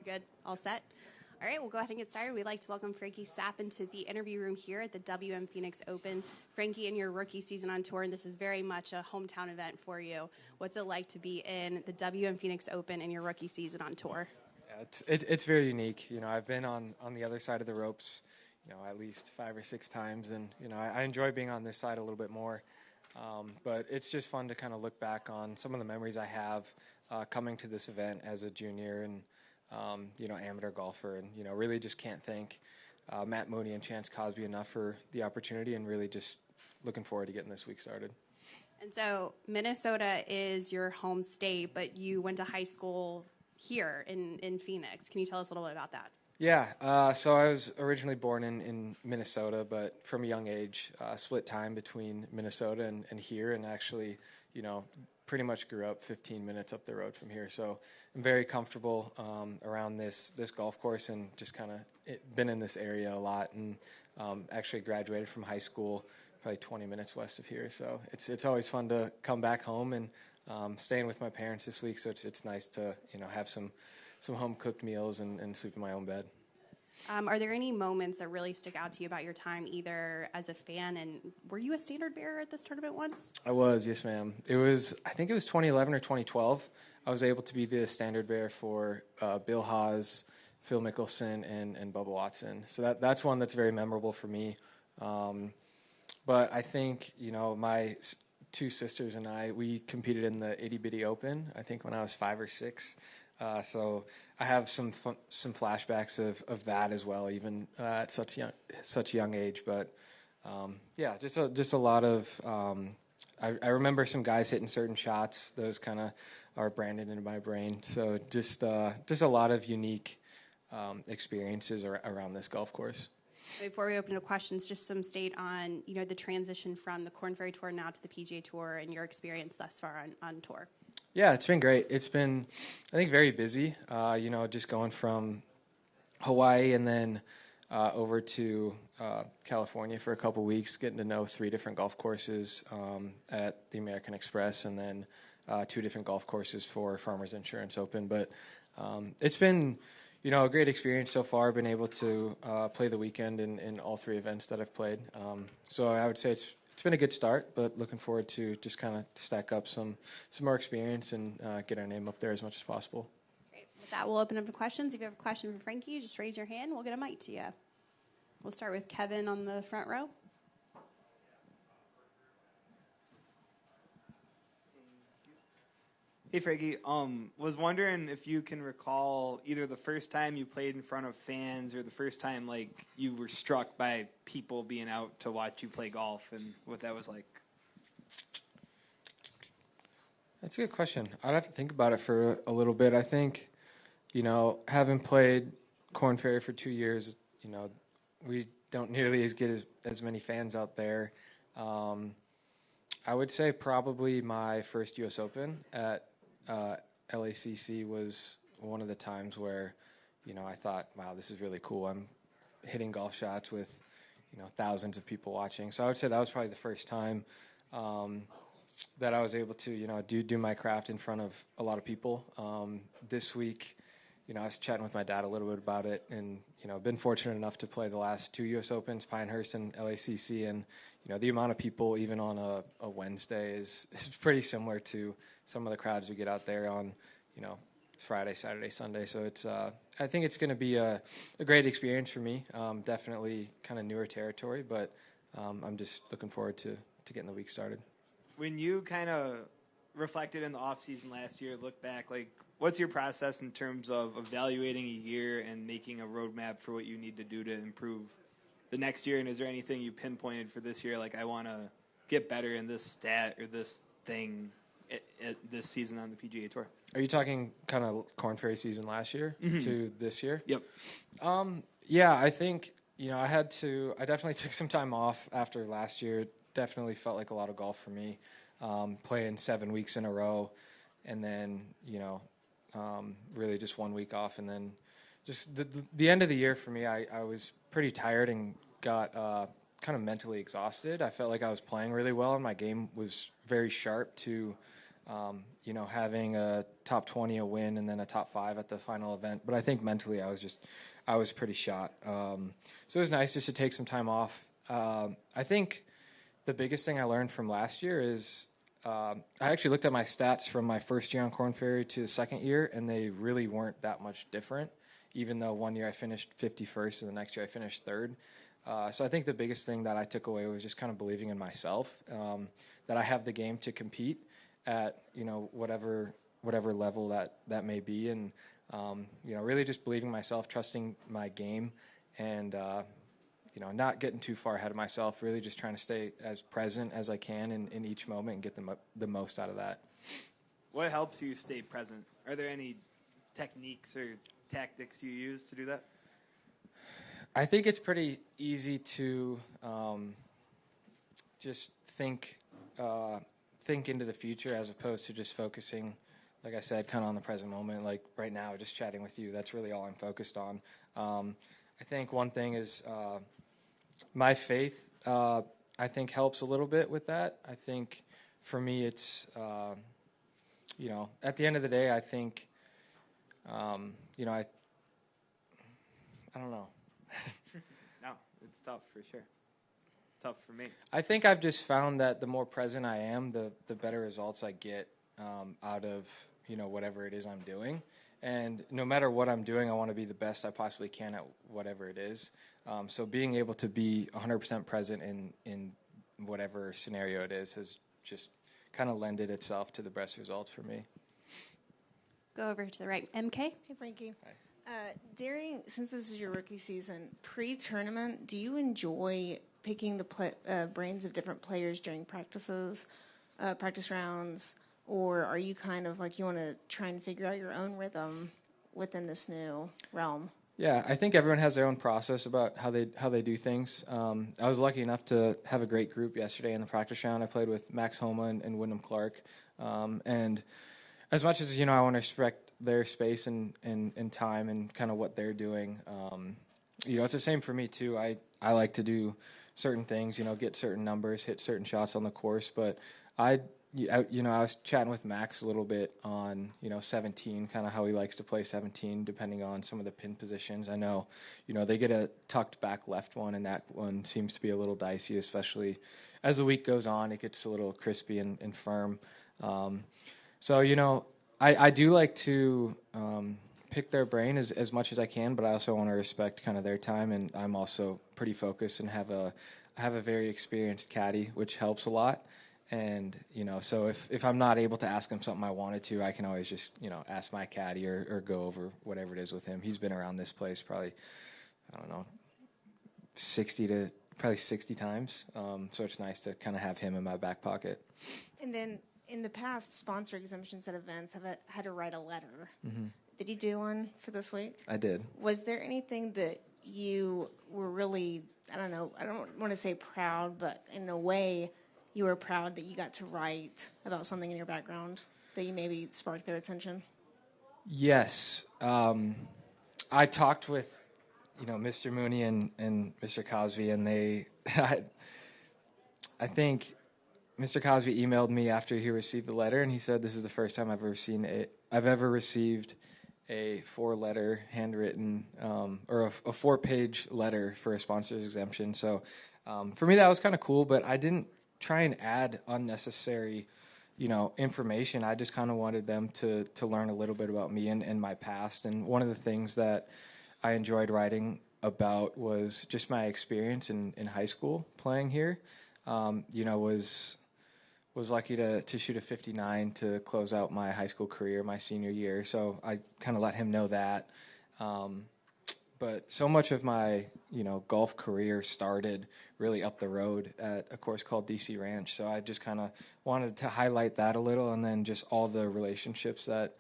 Good? All set? All right, we'll go ahead and get started. We'd like to welcome Frankie Capan to the interview room here at the WM Phoenix Open. Frankie, in your rookie season on tour, and this is very much a hometown event for you. What's it like to be in the WM Phoenix Open in your rookie season on tour? Yeah, it's very unique. I've been on the other side of the ropes, at least 5 or 6 times, and I enjoy being on this side a little bit more. But it's just fun to kind of look back on some of the memories I have coming to this event as a junior and amateur golfer, and really just can't thank Matt Mooney and Chance Cosby enough for the opportunity, and really just looking forward to getting this week started. And so Minnesota is your home state, but you went to high school here in Phoenix. Can you tell us a little bit about that? Yeah, so I was originally born in Minnesota, but from a young age, split time between Minnesota and here, and actually, pretty much grew up 15 minutes up the road from here. So I'm very comfortable around this golf course, and just kind of been in this area a lot, and actually graduated from high school probably 20 minutes west of here. So it's always fun to come back home, and staying with my parents this week. So it's nice to have some home cooked meals and sleep in my own bed. Are there any moments that really stick out to you about your time, either as a fan, and were you a standard bearer at this tournament once? I was, yes, ma'am. I think it was 2011 or 2012. I was able to be the standard bearer for Bill Haas, Phil Mickelson, and Bubba Watson. So that's one that's very memorable for me. But I think, my 2 sisters and I, we competed in the Itty Bitty Open, I think when I was 5 or 6. So I have some flashbacks of that as well, even at such a young age. But just a lot of. I remember some guys hitting certain shots; those kind of are branded into my brain. So just a lot of unique experiences around this golf course. Before we open to questions, just some state on the transition from the Korn Ferry Tour now to the PGA Tour and your experience thus far on tour. Yeah, it's been great. It's been, I think, very busy, just going from Hawaii and then over to California for a couple weeks, getting to know 3 different golf courses at the American Express, and then 2 different golf courses for Farmers Insurance Open. But it's been, a great experience so far. Been able to play the weekend in all 3 events that I've played. So I would say it's been a good start, but looking forward to just kind of stack up some more experience and get our name up there as much as possible. Great. With that, we'll open up to questions. If you have a question for Frankie, just raise your hand. We'll get a mic to you. We'll start with Kevin on the front row. Hey, Frankie. Was wondering if you can recall either the first time you played in front of fans or the first time, you were struck by people being out to watch you play golf, and what that was like. That's a good question. I'd have to think about it for a little bit. I think, having played Korn Ferry for 2 years, we don't nearly get as many fans out there. I would say probably my first U.S. Open at LACC was one of the times where, I thought, wow, this is really cool. I'm hitting golf shots with, thousands of people watching. So I would say that was probably the first time that I was able to, do my craft in front of a lot of people. This week, I was chatting with my dad a little bit about it, and, been fortunate enough to play the last 2 U.S. Opens, Pinehurst and LACC, and, the amount of people even on a Wednesday is pretty similar to some of the crowds we get out there on, Friday, Saturday, Sunday. So it's I think it's going to be a great experience for me. Definitely kind of newer territory, but I'm just looking forward to getting the week started. When you kind of reflected in the off season last year, look back, what's your process in terms of evaluating a year and making a roadmap for what you need to do to improve the next year? And is there anything you pinpointed for this year, I want to get better in this stat or this thing at this season on the PGA Tour? Are you talking kind of Korn Ferry season last year to this year? Yep. Yeah, I think, I definitely took some time off after last year. It definitely felt like a lot of golf for me, playing 7 weeks in a row, and then, really just 1 week off. And then just the end of the year for me, I was pretty tired and got kind of mentally exhausted. I felt like I was playing really well, and my game was very sharp to having a top 20 a win and then a top 5 at the final event. But I think mentally I was pretty shot. So it was nice just to take some time off. I think the biggest thing I learned from last year is I actually looked at my stats from my first year on Korn Ferry to the second year, and they really weren't that much different, even though one year I finished 51st and the next year I finished third. So I think the biggest thing that I took away was just kind of believing in myself, that I have the game to compete at, whatever level that may be. And, really just believing myself, trusting my game, and, not getting too far ahead of myself, really just trying to stay as present as I can in each moment and get the most out of that. What helps you stay present? Are there any techniques or tactics you use to do that? I think it's pretty easy to just think into the future as opposed to just focusing, like I said, kind of on the present moment. Like right now, just chatting with you, that's really all I'm focused on. I think one thing is my faith, I think, helps a little bit with that. I think for me it's, at the end of the day, I think, I don't know. No, it's tough for sure. Tough for me. I think I've just found that the more present I am, the better results I get out of, whatever it is I'm doing. And no matter what I'm doing, I want to be the best I possibly can at whatever it is. So being able to be 100% present in whatever scenario it is has just kind of lended itself to the best results for me. Go over to the right. MK? Hey, Frankie. Hi. Since this is your rookie season, pre-tournament, do you enjoy picking the brains of different players during practice rounds, or are you kind of like you want to try and figure out your own rhythm within this new realm? Yeah, I think everyone has their own process about how they do things. I was lucky enough to have a great group yesterday in the practice round. I played with Max Homa and Wyndham Clark, and as much as I want to respect their space and time and kind of what they're doing, it's the same for me too. I like to do certain things, get certain numbers, hit certain shots on the course, but I was chatting with Max a little bit on, 17, kind of how he likes to play 17, depending on some of the pin positions. I know, they get a tucked back left one, and that one seems to be a little dicey, especially as the week goes on. It gets a little crispy and firm. So, I do like to pick their brain as much as I can, but I also want to respect kind of their time, and I'm also pretty focused and have a very experienced caddy, which helps a lot. And, so if I'm not able to ask him something I wanted to, I can always just, ask my caddy or go over whatever it is with him. He's been around this place probably, 60 times. So it's nice to kind of have him in my back pocket. And then in the past, sponsor exemptions at events have had to write a letter. Mm-hmm. Did you do one for this week? I did. Was there anything that you were really, I don't want to say proud, but in a way you were proud that you got to write about something in your background that you maybe sparked their attention? Yes. I talked with, Mr. Mooney and Mr. Cosby, and they, I think Mr. Cosby emailed me after he received the letter, and he said, "This is the first time I've ever received a 4-letter handwritten, or a 4-page letter for a sponsor's exemption." So for me, that was kind of cool, but I didn't try and add unnecessary, information. I just kind of wanted them to learn a little bit about me and my past. And one of the things that I enjoyed writing about was just my experience in high school playing here. Was lucky to shoot a 59 to close out my high school career my senior year. So I kind of let him know that. But so much of my, golf career started really up the road at a course called DC Ranch. So I just kind of wanted to highlight that a little, and then just all the relationships that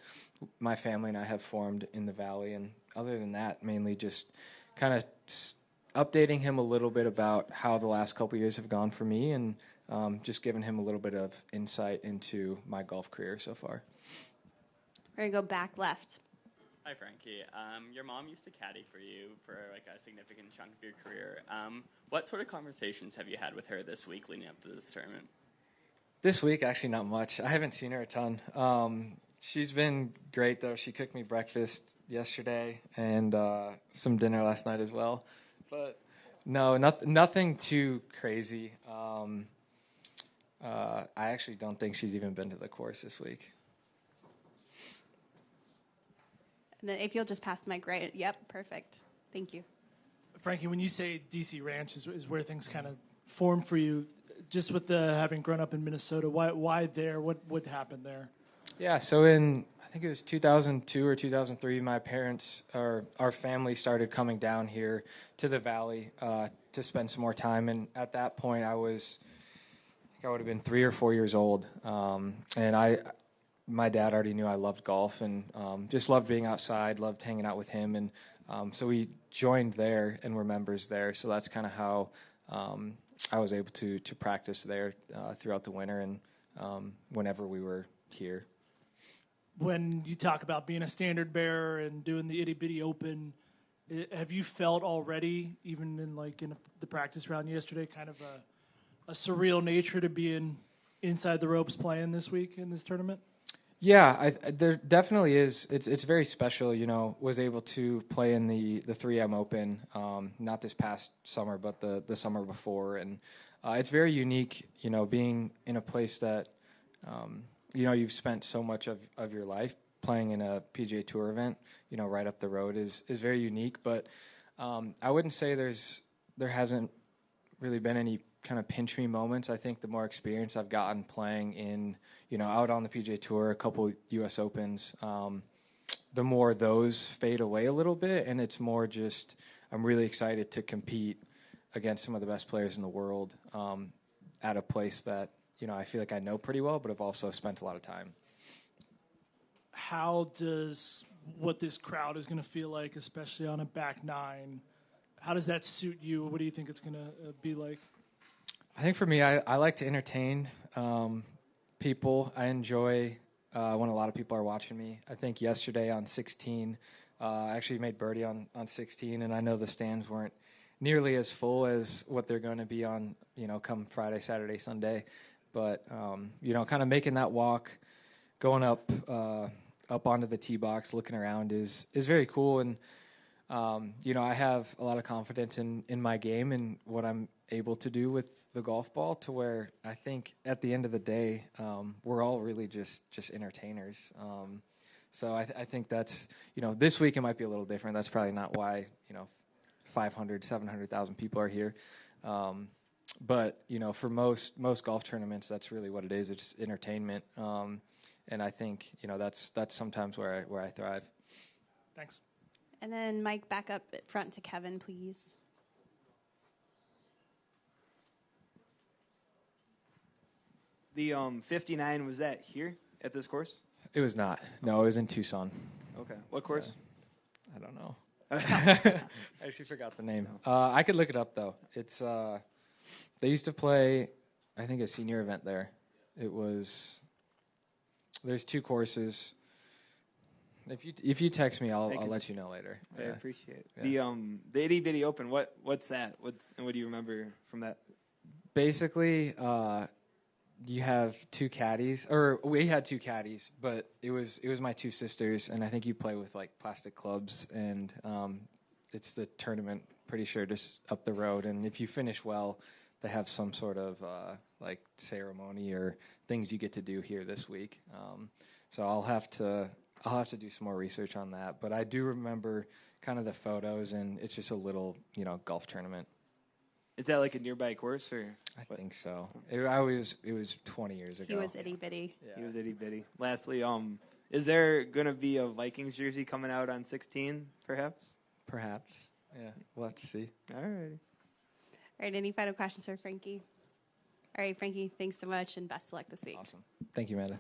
my family and I have formed in the Valley. And other than that, mainly just kind of updating him a little bit about how the last couple years have gone for me, and just giving him a little bit of insight into my golf career so far. We're going to go back left. Hi, Frankie. Your mom used to caddy for you for like a significant chunk of your career. What sort of conversations have you had with her this week leading up to this tournament? This week, actually, not much. I haven't seen her a ton. She's been great, though. She cooked me breakfast yesterday and some dinner last night as well. But no, nothing too crazy. I actually don't think she's even been to the course this week. And then if you'll just pass the mic right. Yep, perfect. Thank you. Frankie, when you say DC Ranch is where things kind of form for you, just with having grown up in Minnesota, why there? What happened there? Yeah, so I think it was 2002 or 2003, my parents, or our family started coming down here to the Valley to spend some more time. And at that point, I would have been 3 or 4 years old. And my dad already knew I loved golf and just loved being outside, loved hanging out with him. And so we joined there and were members there. So that's kind of how I was able to practice there throughout the winter and whenever we were here. When you talk about being a standard bearer and doing the itty bitty open, have you felt already, even in the practice round yesterday, kind of a surreal nature to being inside the ropes playing this week in this tournament? Yeah, there definitely is. It's very special. Was able to play in the 3M Open, not this past summer, but the summer before, and it's very unique. Being in a place that you've spent so much of your life playing in a PGA Tour event. Right up the road is very unique. But I wouldn't say there hasn't really been any kind of pinch me moments. I think the more experience I've gotten playing in, out on the PGA Tour, a couple U.S. Opens, the more those fade away a little bit, and it's more just I'm really excited to compete against some of the best players in the world at a place that I feel like I know pretty well, but I've also spent a lot of time. How does what this crowd is going to feel like, especially on a back nine, how does that suit you? What do you think it's going to be like? I think for me, I like to entertain people. I enjoy when a lot of people are watching me. I think yesterday on 16, I actually made birdie on 16, and I know the stands weren't nearly as full as what they're going to be on, come Friday, Saturday, Sunday. But, kind of making that walk, going up onto the tee box, looking around is very cool. And, I have a lot of confidence in my game and what I'm able to do with the golf ball, to where I think at the end of the day, we're all really just entertainers. So I think that's, this week it might be a little different. That's probably not why, 500, 700,000 people are here. But, for most golf tournaments, that's really what it is. It's entertainment. And I think, that's sometimes where I thrive. Thanks. And then Mike, back up front to Kevin, please. The 59, was that here at this course? It was not. No, it was in Tucson. Okay. What course? I don't know. I actually forgot the name. I could look it up, though. It's they used to play, I think, a senior event there. There's 2 courses. If you text me, I'll let you know later. I appreciate it. Yeah. The itty bitty open. What's that? And what do you remember from that? Basically, you have 2 caddies, or we had 2 caddies, but it was my 2 sisters, and I think you play with plastic clubs, and it's the tournament, pretty sure, just up the road. And if you finish well, they have some sort of ceremony or things you get to do here this week. So I'll have to do some more research on that. But I do remember kind of the photos, and it's just a little golf tournament. Is that like a nearby course, or? I think so. It was 20 years ago. He was itty bitty. Yeah. He was itty bitty. Lastly, is there going to be a Vikings jersey coming out on 16, perhaps? Perhaps. Yeah, we'll have to see. All right. All right, any final questions for Frankie? All right, Frankie, thanks so much, and best of luck this week. Awesome. Thank you, Amanda.